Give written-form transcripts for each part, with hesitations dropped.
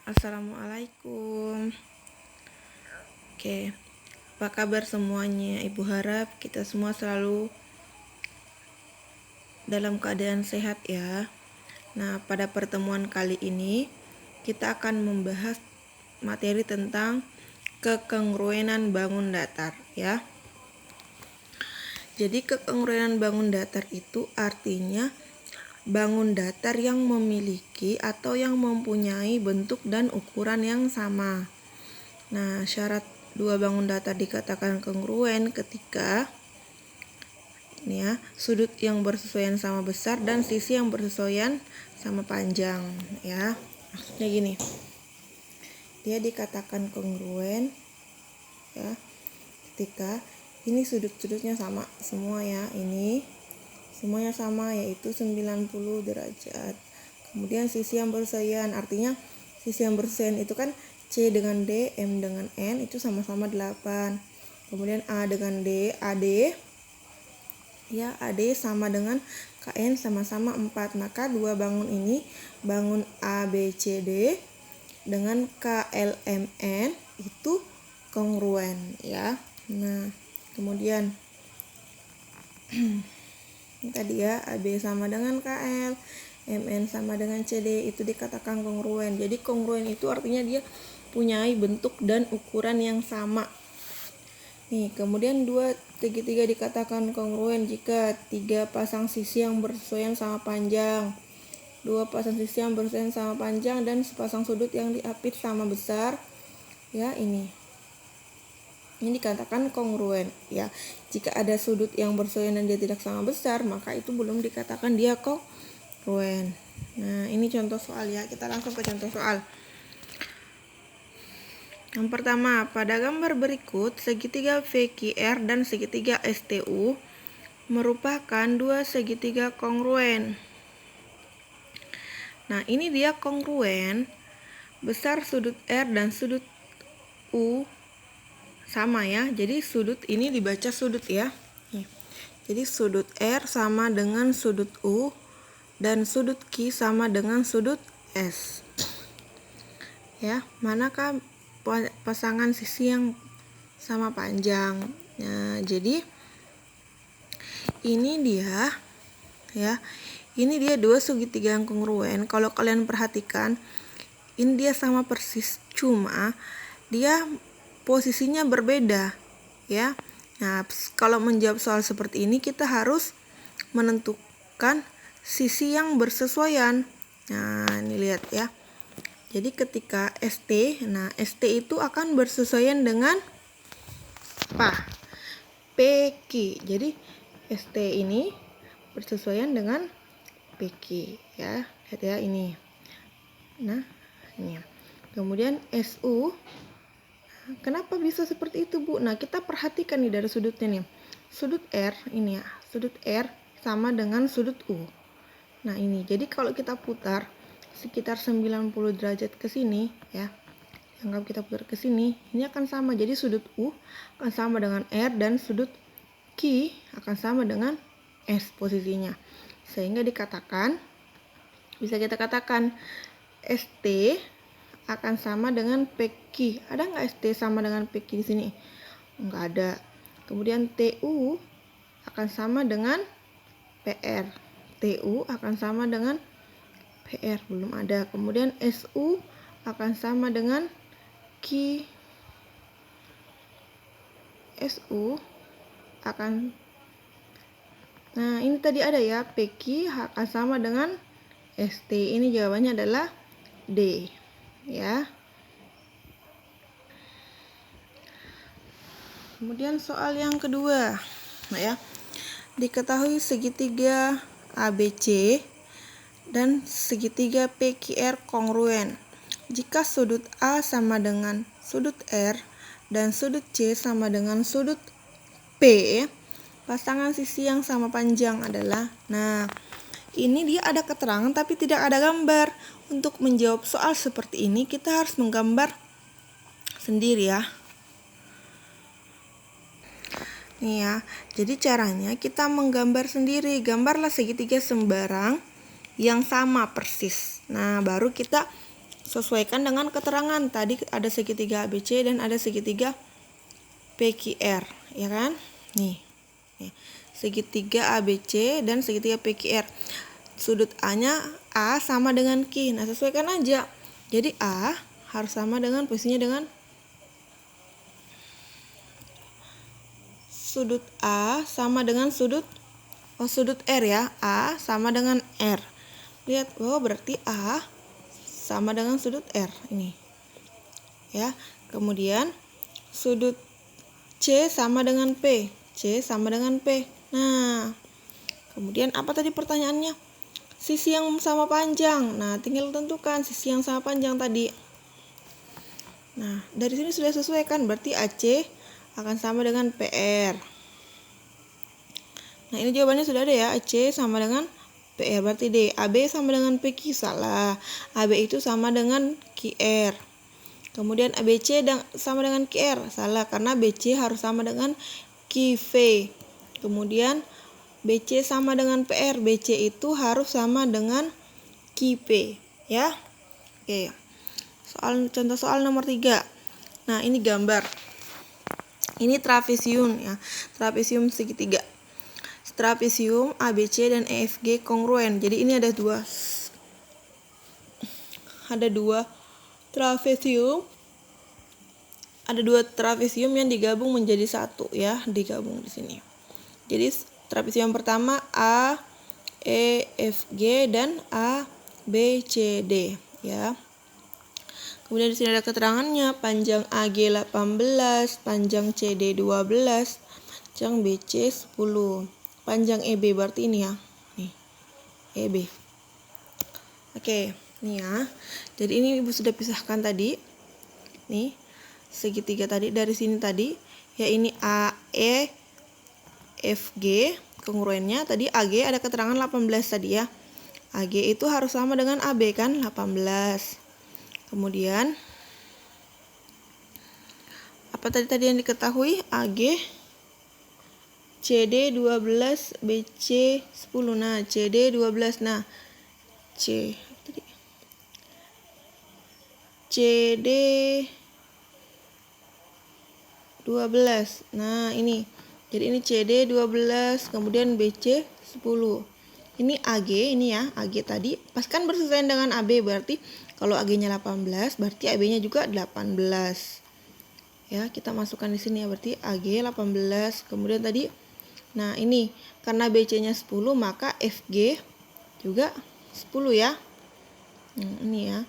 Assalamualaikum. Oke, apa kabar semuanya? Ibu harap kita semua selalu dalam keadaan sehat ya. Nah, pada pertemuan kali ini kita akan membahas materi tentang kekongruenan bangun datar ya. Jadi kekongruenan bangun datar itu artinya bangun datar yang memiliki atau yang mempunyai bentuk dan ukuran yang sama. Nah, syarat dua bangun datar dikatakan kongruen ketika ini ya, sudut yang bersesuaian sama besar dan sisi yang bersesuaian sama panjang ya. Maksudnya gini. Dia dikatakan kongruen ya ketika ini sudut-sudutnya sama semua ya. Ini semuanya sama yaitu 90 derajat. Kemudian sisi yang bersesuaian, artinya sisi yang bersesuaian itu kan C dengan D, M dengan N itu sama-sama 8. Kemudian A dengan D, AD ya, AD sama dengan KN sama-sama 4. Maka dua bangun ini, bangun ABCD dengan KLMN itu kongruen ya. Nah, kemudian tadi ya, AB sama dengan KL, MN sama dengan CD itu dikatakan kongruen. Jadi kongruen itu artinya dia punyai bentuk dan ukuran yang sama. Nih, kemudian dua segitiga dikatakan kongruen jika tiga pasang sisi yang bersesuaian sama panjang, dua pasang sisi yang bersesuaian sama panjang, dan sepasang sudut yang diapit sama besar. Ya, ini dikatakan kongruen ya. Jika ada sudut yang bersesuaian dan dia tidak sama besar, maka itu belum dikatakan dia kongruen. Nah, ini contoh soal ya. Kita langsung ke contoh soal. Yang pertama, pada gambar berikut segitiga VQR dan segitiga STU merupakan dua segitiga kongruen. Nah, ini dia kongruen. Besar sudut R dan sudut U sama ya. Jadi sudut ini dibaca sudut ya. Jadi sudut R sama dengan sudut U dan sudut Q sama dengan sudut S. Ya, manakah pasangan sisi yang sama panjang? Nah, jadi ini dia ya. Ini dia dua segitiga yang kongruen. Kalau kalian perhatikan, ini dia sama persis, cuma dia posisinya berbeda ya. Nah, kalau menjawab soal seperti ini kita harus menentukan sisi yang bersesuaian. Nah, ini lihat ya. Jadi ketika ST, nah ST itu akan bersesuaian dengan apa? PQ. Jadi ST ini bersesuaian dengan PQ ya. Lihat ya ini. Nah, ini. Kemudian SU, kenapa bisa seperti itu, Bu? Nah, kita perhatikan nih dari sudutnya nih. Sudut R ini ya, sudut R sama dengan sudut U. Nah, ini. Jadi kalau kita putar sekitar 90 derajat ke sini ya. Anggap kita putar ke sini, ini akan sama. Jadi sudut U akan sama dengan R dan sudut Q akan sama dengan S posisinya. Sehingga bisa kita katakan ST akan sama dengan PQ. Ada nggak ST sama dengan PQ di sini? Nggak ada. Kemudian TU akan sama dengan PR. TU akan sama dengan PR, belum ada. Kemudian SU akan sama dengan Q. SU akan, nah ini tadi ada ya, PQ akan sama dengan ST. Ini jawabannya adalah D ya. Kemudian soal yang kedua, nah ya, diketahui segitiga ABC dan segitiga PQR kongruen jika sudut A sama dengan sudut R dan sudut C sama dengan sudut P. Pasangan sisi yang sama panjang adalah, nah ini dia ada keterangan tapi tidak ada gambar. Untuk menjawab soal seperti ini kita harus menggambar sendiri ya. Nih ya, jadi caranya kita menggambar sendiri. Gambarlah segitiga sembarang yang sama persis. Nah, baru kita sesuaikan dengan keterangan. Tadi ada segitiga ABC dan ada segitiga PQR, ya kan? Nih, segitiga ABC dan segitiga PQR. Sudut A-nya A sama dengan Q. Nah, sesuaikan aja. Jadi A harus sama dengan posisinya dengan sudut A sama dengan sudut R ya. A sama dengan R. Lihat, berarti A sama dengan sudut R ini. Ya. Kemudian sudut C sama dengan P. C sama dengan P. Nah, kemudian apa tadi pertanyaannya? Sisi yang sama panjang. Nah, tinggal tentukan sisi yang sama panjang tadi. Nah, dari sini sudah sesuai kan? Berarti AC akan sama dengan PR. Nah, ini jawabannya sudah ada ya. AC sama dengan PR, berarti D. AB sama dengan PQ, salah. AB itu sama dengan QR. Kemudian ABC sama dengan QR, salah, karena BC harus sama dengan QV. Kemudian BC sama dengan PR, BC itu harus sama dengan QP, ya. Oke. Contoh soal nomor 3. Nah, ini gambar. Ini trapesium ya. Trapesium segitiga. Trapesium ABC dan EFG kongruen. Jadi ini ada dua trapesium. Ada dua trapesium yang digabung menjadi satu ya, digabung di sini. Jadi trapesium pertama A, E, F, G dan A, B, C, D ya. Kemudian di sini ada keterangannya, panjang AG 18, panjang CD 12, panjang BC 10. Panjang EB berarti ini ya. Nih. EB. Oke, ini ya. Jadi ini Ibu sudah pisahkan tadi. Nih, segitiga tadi dari sini tadi, ya ini AE FG kongruennya tadi AG ada keterangan 18 tadi ya. AG itu harus sama dengan AB kan, 18. Kemudian apa tadi yang diketahui? AG CD 12 BC 10. Nah, CD 12. Nah, CD 12. Nah, ini. Jadi ini CD 12, kemudian BC 10. Ini AG ini ya, AG tadi pas kan bersesuaian dengan AB, berarti kalau AG-nya 18, berarti AB-nya juga 18. Ya, kita masukkan di sini ya, berarti AG 18. Kemudian tadi nah, ini karena BC-nya 10, maka FG juga 10 ya. Ini ya.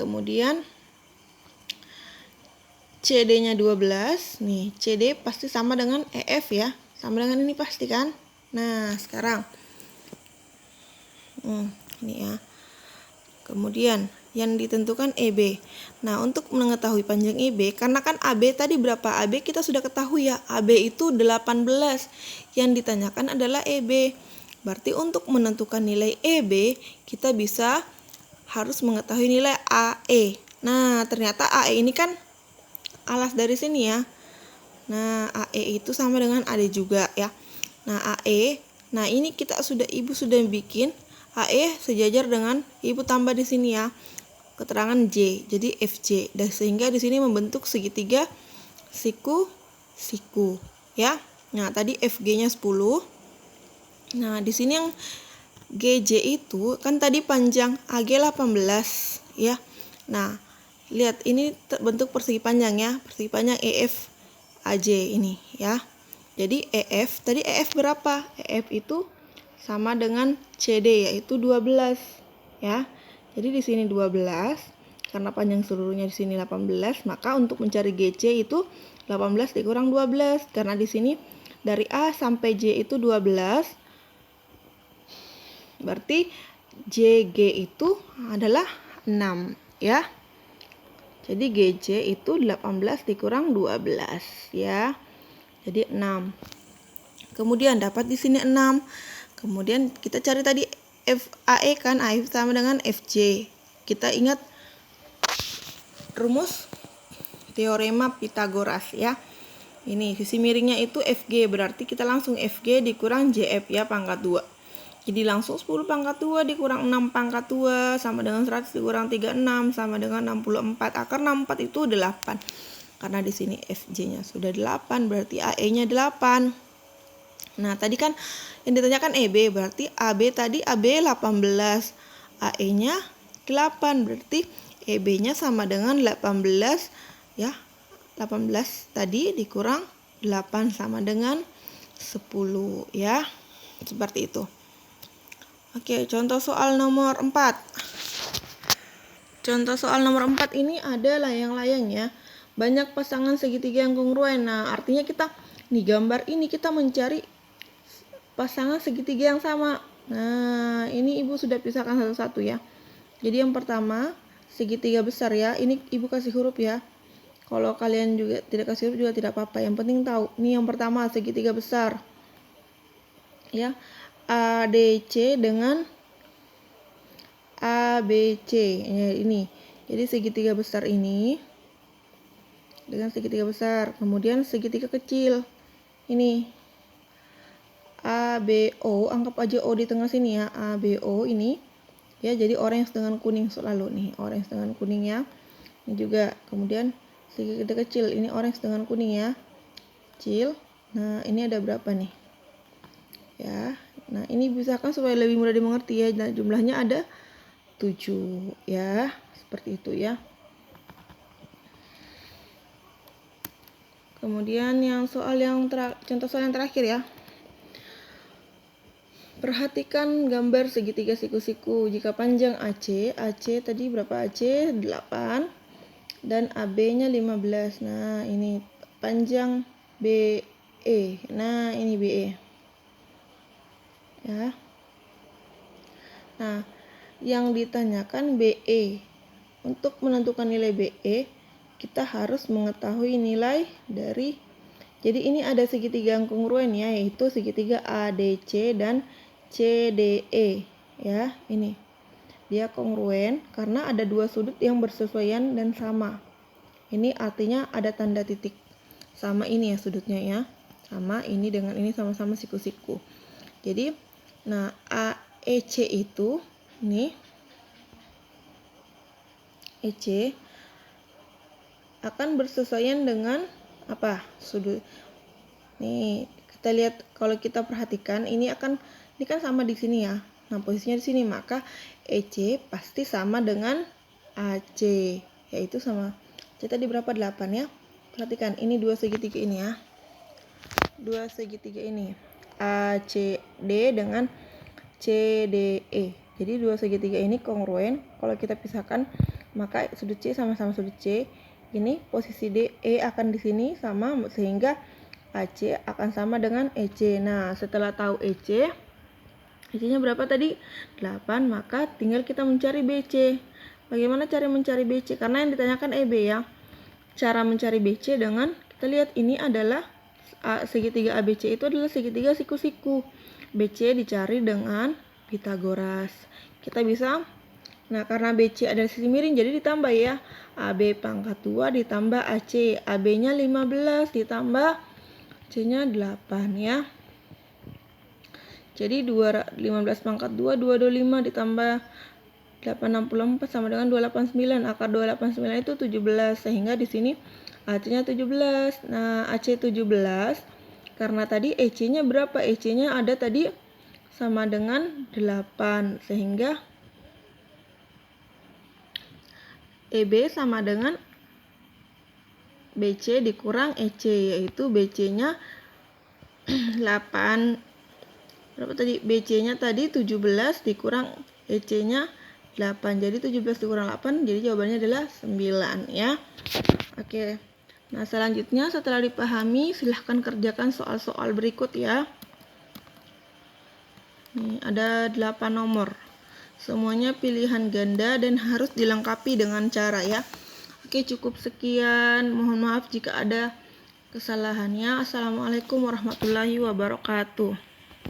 Kemudian CD-nya 12. Nih, CD pasti sama dengan EF ya. Sama dengan ini pasti kan? Nah, sekarang ini ya. Kemudian yang ditentukan EB. Nah, untuk mengetahui panjang EB, karena kan AB tadi berapa? AB kita sudah ketahui ya. AB itu 18. Yang ditanyakan adalah EB. Berarti untuk menentukan nilai EB, kita harus mengetahui nilai AE. Nah, ternyata AE ini kan alas dari sini ya. Nah, AE itu sama dengan AD juga ya. Nah, AE. Nah, ini Ibu sudah bikin AE sejajar dengan Ibu tambah di sini ya. Keterangan J. Jadi FJ. Dan sehingga di sini membentuk segitiga siku ya. Nah, tadi FG-nya 10. Nah, di sini yang GJ itu kan tadi panjang AG 18 ya. Nah, lihat ini bentuk persegi panjang ya. Persegi panjang EF AJ ini ya. Jadi tadi EF berapa? EF itu sama dengan CD yaitu 12 ya. Jadi di sini 12 karena panjang seluruhnya di sini 18, maka untuk mencari GC itu 18 dikurang 12 karena di sini dari A sampai J itu 12. Berarti JG itu adalah 6 ya. Jadi GC itu 18 dikurang 12 ya. Jadi 6. Kemudian dapat di sini 6. Kemudian kita cari tadi FAE kan, AE sama dengan FJ. Kita ingat rumus teorema Pythagoras ya. Ini sisi miringnya itu FG, berarti kita langsung FG dikurang JF ya pangkat 2. Jadi langsung 10 pangkat 2 dikurang 6 pangkat 2 sama dengan 100 dikurang 36 sama dengan 64. Akar 64 itu 8. Karena di sini FJ-nya sudah 8, berarti AE-nya 8. Nah, tadi kan yang ditanyakan EB, berarti AB tadi AB 18, AE-nya 8, berarti EB-nya sama dengan 18 ya. 18 tadi dikurang 8 sama dengan 10 ya. Seperti itu. Oke, contoh soal nomor 4. Contoh soal nomor 4 ini ada layang-layang ya. Banyak pasangan segitiga yang kongruen. Nah, artinya kita nih gambar ini kita mencari pasangan segitiga yang sama. Nah, ini Ibu sudah pisahkan satu-satu ya. Jadi yang pertama, segitiga besar ya. Ini Ibu kasih huruf ya. Kalau kalian juga tidak kasih huruf juga tidak apa-apa. Yang penting tahu. Ini yang pertama, segitiga besar. Ya. ADC dengan ABC ya, ini. Jadi segitiga besar ini dengan segitiga besar, kemudian segitiga kecil ini ABO, anggap aja O di tengah sini ya, ABO ini ya, jadi orange dengan kuning selalu nih, orange dengan kuning ya. Ini juga, kemudian segitiga kecil ini orange dengan kuning ya, kecil. Nah, ini ada berapa nih ya. Nah, ini pisahkan supaya lebih mudah dimengerti ya. Nah, jumlahnya ada 7 ya, seperti itu ya. Kemudian yang contoh soal yang terakhir ya. Perhatikan gambar segitiga siku-siku. Jika panjang AC tadi berapa AC? 8 dan AB-nya 15. Nah, ini panjang BE. Nah, ini BE. Ya. Nah, yang ditanyakan BE. Untuk menentukan nilai BE, kita harus mengetahui nilai dari, jadi ini ada segitiga yang kongruen ya, yaitu segitiga ADC dan CDE ya. Ini dia kongruen karena ada dua sudut yang bersesuaian dan sama. Ini artinya ada tanda titik. Sama ini ya sudutnya ya. Sama ini dengan ini sama-sama siku-siku. Jadi, nah AEC itu ini EC akan bersesuaian dengan apa? Sudut. Nih, kita lihat kalau kita perhatikan ini kan sama di sini ya. Nah, posisinya di sini, maka EC pasti sama dengan AC, yaitu sama C tadi berapa? 8 ya. Perhatikan ini dua segitiga ini ya. Dua segitiga ini. ACD dengan CDE. Jadi dua segitiga ini kongruen. Kalau kita pisahkan, maka sudut C sama-sama sudut C. Ini posisi DE akan di sini sama, sehingga AC akan sama dengan EC. Nah, setelah tahu EC-nya berapa tadi? 8, maka tinggal kita mencari BC. Bagaimana cara mencari BC? Karena yang ditanyakan EB ya. Cara mencari BC dengan, kita lihat ini adalah segitiga ABC itu adalah segitiga siku-siku. BC dicari dengan Pitagoras. Kita bisa, nah karena BC ada sisi miring jadi ditambah ya. AB pangkat 2 ditambah AC. AB-nya 15 ditambah C-nya 8 ya. Jadi 15 pangkat 2, 225 ditambah 864 sama dengan 289. Akar 289 itu 17, sehingga di sini AC-nya 17. Nah, AC 17 karena tadi EC-nya berapa? EC-nya ada tadi sama dengan 8, sehingga EB sama dengan BC dikurang EC, yaitu BC-nya 8. Berapa tadi? BC-nya tadi 17 dikurang EC-nya 8. Jadi 17 dikurang 8, jadi jawabannya adalah 9 ya. Oke. Nah, selanjutnya setelah dipahami, silahkan kerjakan soal-soal berikut ya. Nih, ada 8 nomor. Semuanya pilihan ganda dan harus dilengkapi dengan cara ya. Oke, cukup sekian. Mohon maaf jika ada kesalahannya. Assalamualaikum warahmatullahi wabarakatuh.